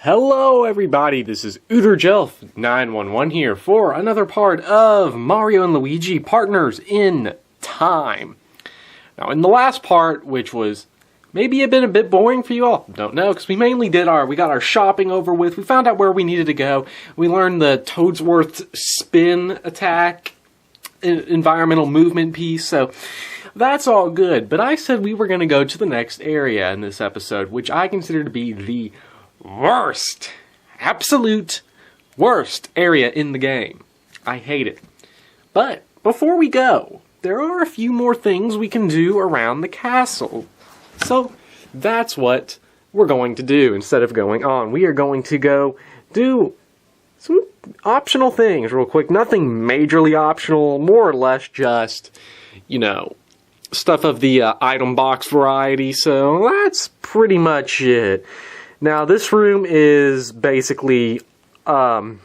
Hello everybody, this is Uderjelf911 here for another part of Mario and Luigi Partners in Time. Now in the last part, which was maybe a bit boring for you all, don't know, because we mainly we got our shopping over with, we found out where we needed to go, we learned the Toadsworth spin attack, environmental movement piece, so that's all good. But I said we were going to go to the next area in this episode, which I consider to be the worst, absolute worst area in the game. I hate it. But before we go, there are a few more things we can do around the castle. So that's what we're going to do instead of going on. We are going to go do some optional things real quick. Nothing majorly optional, more or less just, you know, stuff of the item box variety. So that's pretty much it. Now, this room is basically opposite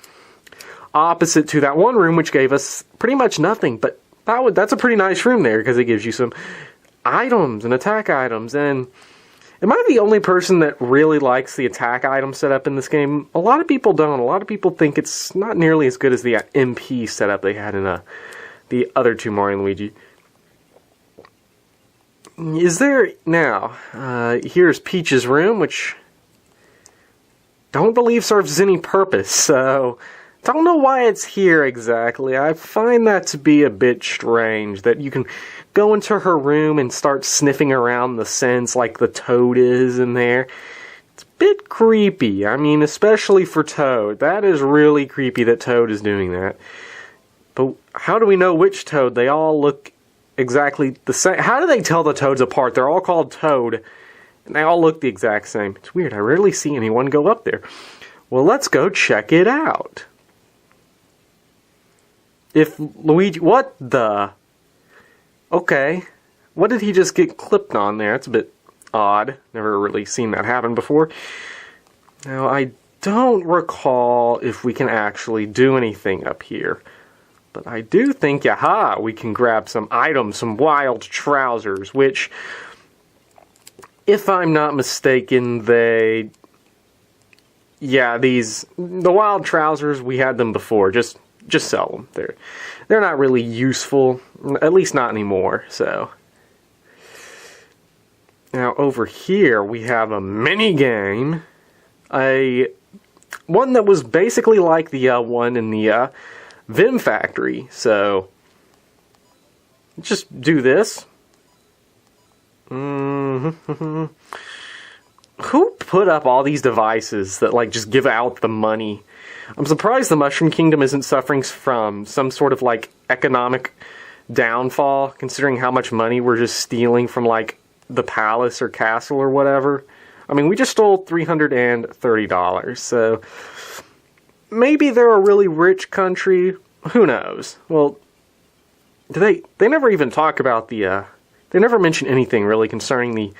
to that one room, which gave us pretty much nothing. But that's a pretty nice room there, because it gives you some items and attack items. And am I the only person that really likes the attack item setup in this game? A lot of people don't. A lot of people think it's not nearly as good as the MP setup they had in the other two Mario and Luigi. Is there... Now, here's Peach's room, which... don't believe serves any purpose, so don't know why it's here exactly. I find that to be a bit strange, that you can go into her room and start sniffing around the scents like the Toad is in there. It's a bit creepy, I mean, especially for Toad. That is really creepy that Toad is doing that. But how do we know which Toad? They all look exactly the same. How do they tell the Toads apart? They're all called Toad. They all look the exact same. It's weird. I rarely see anyone go up there. Well, let's go check it out. If Luigi... What the... Okay. What did he just get clipped on there? It's a bit odd. Never really seen that happen before. Now, I don't recall if we can actually do anything up here. But I do think, yaha, we can grab some items, some wild trousers, which... if I'm not mistaken, the wild trousers, we had them before. Just sell them. They're not really useful, at least not anymore. So now over here we have a mini game, one that was basically like the one in the Vim Factory. So just do this. Who put up all these devices that, like, just give out the money? I'm surprised the Mushroom Kingdom isn't suffering from some sort of, like, economic downfall, considering how much money we're just stealing from, like, the palace or castle or whatever. I mean, we just stole $330, so maybe they're a really rich country. Who knows? Well, they never even talk about the, they never mention anything really concerning the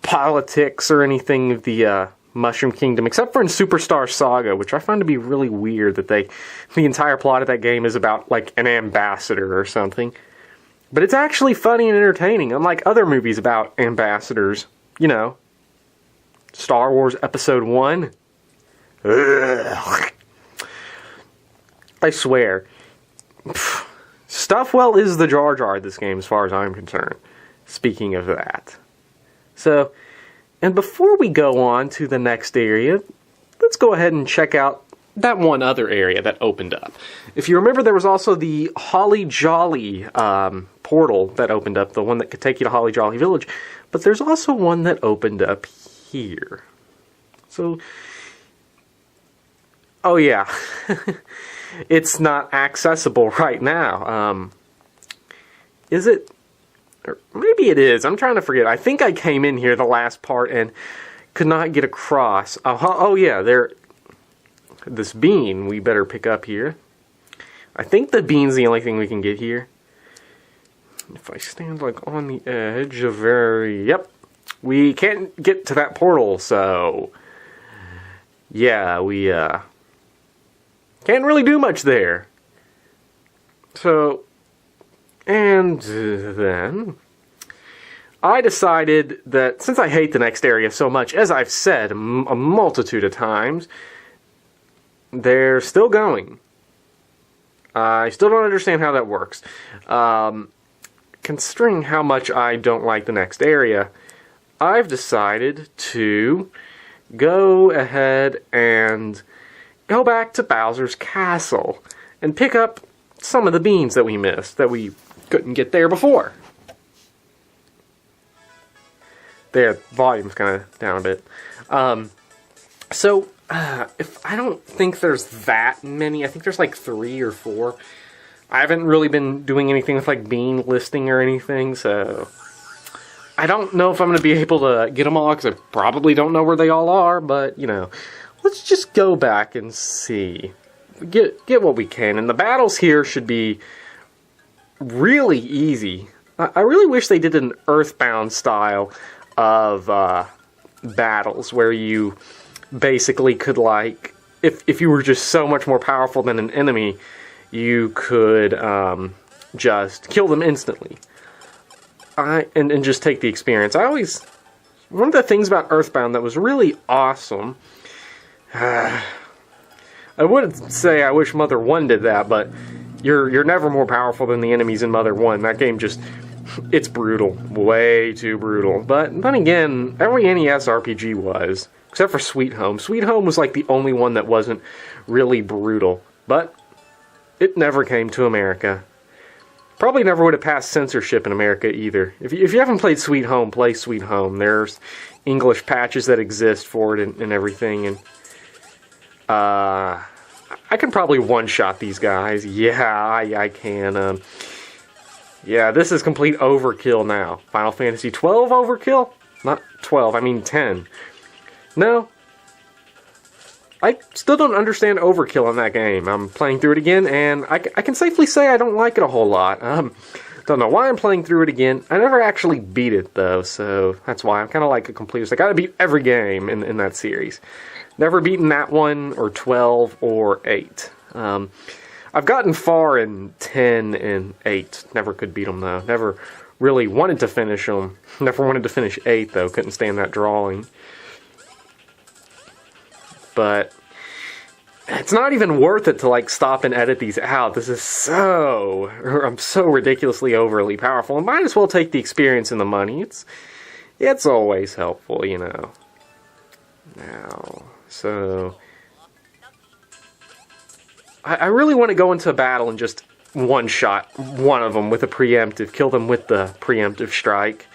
politics or anything of the Mushroom Kingdom, except for in Superstar Saga, which I find to be really weird that the entire plot of that game is about, like, an ambassador or something. But it's actually funny and entertaining, unlike other movies about ambassadors. You know, Star Wars Episode 1. Ugh. I swear. Stuffwell is the Jar Jar of this game, as far as I'm concerned. Speaking of that. So, and before we go on to the next area, let's go ahead and check out that one other area that opened up. If you remember, there was also the Holly Jolly portal that opened up, the one that could take you to Holly Jolly Village. But there's also one that opened up here. So, oh yeah. It's not accessible right now. Is it? Or maybe it is. I'm trying to forget. I think I came in here the last part and could not get across. Oh yeah, this bean we better pick up here. I think the bean's the only thing we can get here. If I stand, like, on the edge of yep. We can't get to that portal, so... yeah, we, can't really do much there. So... and then... I decided that since I hate the next area so much, as I've said a multitude of times, they're still going. I still don't understand how that works. Considering how much I don't like the next area, I've decided to go ahead and go back to Bowser's Castle and pick up some of the beans that we missed, that we couldn't get there before. There, volume's kind of down a bit. If I don't think there's that many, I think there's like 3 or 4. I haven't really been doing anything with like bean listing or anything, so I don't know if I'm going to be able to get them all, because I probably don't know where they all are, but, you know, let's just go back and see. Get what we can, and the battles here should be really easy. I really wish they did an Earthbound style of battles, where you basically could, like, if you were just so much more powerful than an enemy, you could just kill them instantly. And just take the experience. One of the things about Earthbound that was really awesome, I wouldn't say I wish Mother 1 did that, but you're never more powerful than the enemies in Mother 1. That game just, it's brutal. Way too brutal. But then again, every NES RPG was, except for Sweet Home. Sweet Home was like the only one that wasn't really brutal. But it never came to America. Probably never would have passed censorship in America either. If you haven't played Sweet Home, play Sweet Home. There's English patches that exist for it and everything. And I can probably one-shot these guys. Yeah, I can. Yeah, this is complete overkill now. Final Fantasy 12 overkill? Not 12, I mean 10. No. I still don't understand overkill in that game. I'm playing through it again, and I can safely say I don't like it a whole lot. Don't know why I'm playing through it again. I never actually beat it, though, so that's why I'm kind of like a completist. I gotta beat every game in that series. Never beaten that one, or 12, or 8. I've gotten far in 10 and 8. Never could beat them, though. Never really wanted to finish them. Never wanted to finish 8, though. Couldn't stand that drawing. But it's not even worth it to, like, stop and edit these out. This is I'm so ridiculously overly powerful. I might as well take the experience and the money. It's always helpful, you know. Now, so I really want to go into a battle and just one-shot one of them with a preemptive, kill them with the preemptive strike.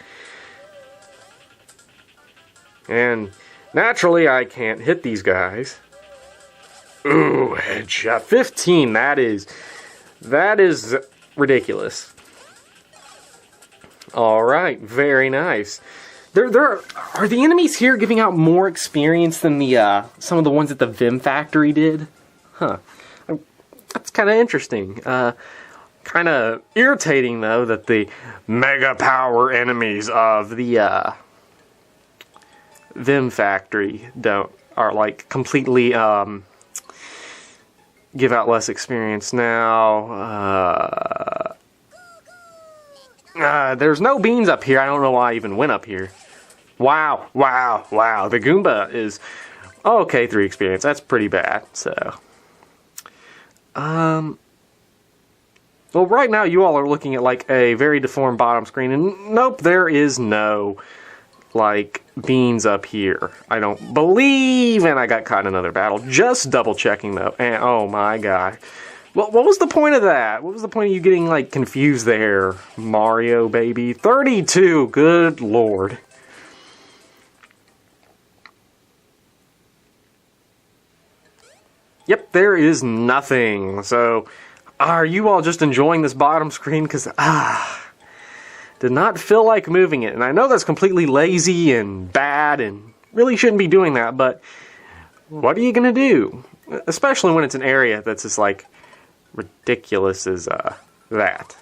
And naturally, I can't hit these guys. Ooh, headshot. 15, that is ridiculous. Alright, very nice. Are the enemies here giving out more experience than the some of the ones at the Vim Factory did? Huh. That's kind of interesting. Kind of irritating, though, that the mega power enemies of the Vim Factory are like completely give out less experience. Now there's no beans up here. I don't know why I even went up here. Wow. The Goomba is okay, 3 experience. That's pretty bad. So well, right now you all are looking at like a very deformed bottom screen, and nope, there is no like beans up here. I don't believe, and I got caught in another battle. Just double checking though, and oh my god. Well, what was the point of that? What was the point of you getting like confused there, Mario baby? 32, good lord. Yep, there is nothing. So, are you all just enjoying this bottom screen? Because, did not feel like moving it. And I know that's completely lazy and bad and really shouldn't be doing that, but what are you going to do? Especially when it's an area that's as, like, ridiculous as that.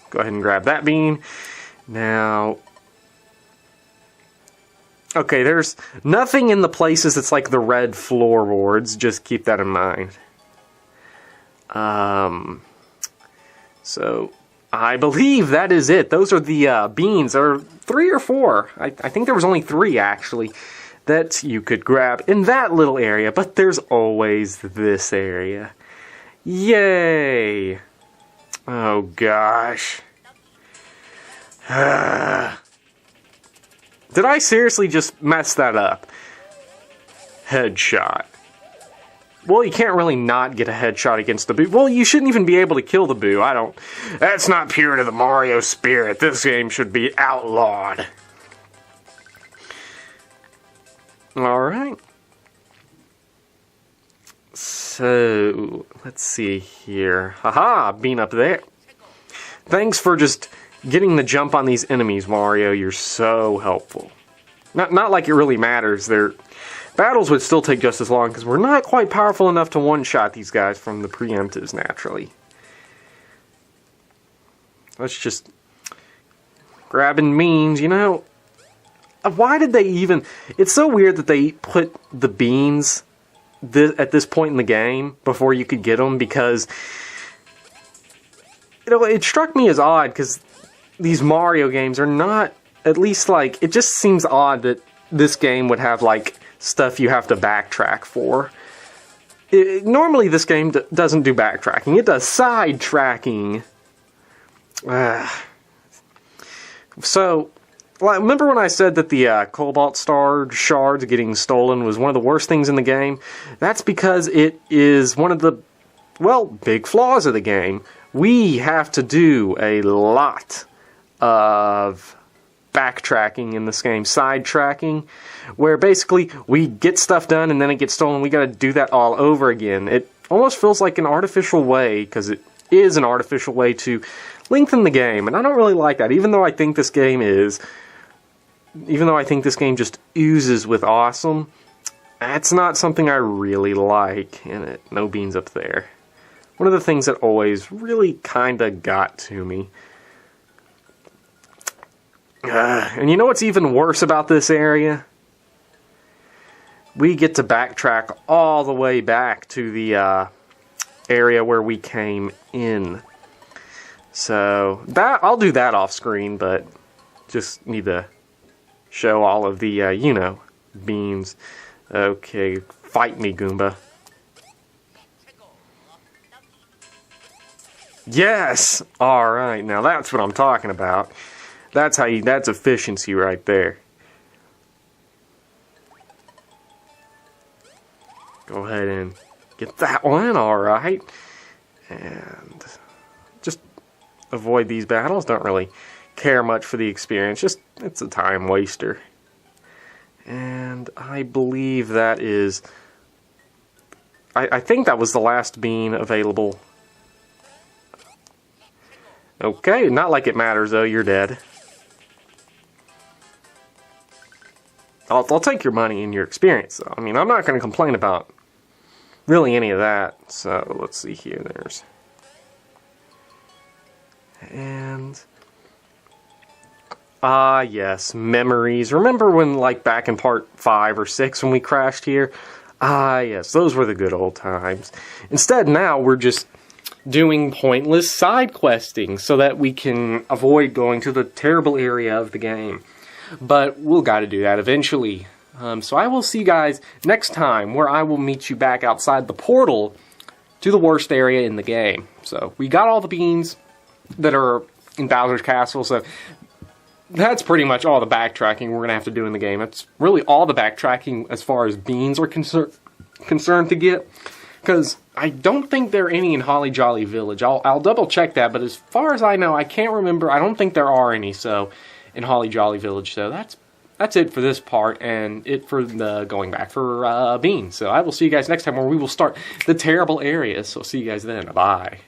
Go ahead and grab that bean. Now, okay, there's nothing in the places that's like the red floorboards. Just keep that in mind. So, I believe that is it. Those are the beans, or 3 or 4. I think there was only 3, actually, that you could grab in that little area. But there's always this area. Yay! Oh, gosh. Did I seriously just mess that up? Headshot. Well, you can't really not get a headshot against the boo. Well, you shouldn't even be able to kill the boo. That's not pure to the Mario spirit. This game should be outlawed. Alright. So, let's see here. Haha, bean up there. Thanks for just getting the jump on these enemies, Mario. You're so helpful. Not like it really matters. Their battles would still take just as long because we're not quite powerful enough to one-shot these guys from the preemptives naturally. Let's just grabbing beans, you know. Why did they even... It's so weird that they put the beans at this point in the game before you could get them, because it struck me as odd because these Mario games are not, at least like, it just seems odd that this game would have like stuff you have to backtrack for. Normally this game doesn't do backtracking, it does side tracking. So, remember when I said that the Cobalt Star shards getting stolen was one of the worst things in the game? That's because it is one of the, well, big flaws of the game. We have to do a lot of backtracking in this game, side tracking, where basically we get stuff done and then it gets stolen. We got to do that all over again. It almost feels like an artificial way, because it is an artificial way to lengthen the game, and I don't really like that. Even though I think this game just oozes with awesome, that's not something I really like in it. No beans up there. One of the things that always really kinda got to me. And you know what's even worse about this area? We get to backtrack all the way back to the area where we came in. So, I'll do that off screen, but just need to show all of the, you know, beans. Okay, fight me, Goomba. Yes! Alright, now that's what I'm talking about. That's efficiency right there. Go ahead and get that one, alright. And just avoid these battles. Don't really care much for the experience. Just, it's a time waster. And I believe that is... I think that was the last bean available. Okay, not like it matters though, you're dead. I'll take your money and your experience though. I mean, I'm not going to complain about really any of that. So, let's see here, there's... And... yes, memories. Remember when, like, back in part 5 or 6 when we crashed here? Yes, those were the good old times. Instead, now, we're just doing pointless side questing so that we can avoid going to the terrible area of the game. But we'll gotta do that eventually. So I will see you guys next time, where I will meet you back outside the portal to the worst area in the game. So, we got all the beans that are in Bowser's Castle, so that's pretty much all the backtracking we're going to have to do in the game. That's really all the backtracking as far as beans are concerned to get. Because I don't think there are any in Holly Jolly Village. I'll double check that, but as far as I know, I can't remember. I don't think there are any in Holly Jolly Village. So that's it for this part, and it for the going back for beans. So I will see you guys next time, where we will start the terrible areas. So see you guys then. Bye.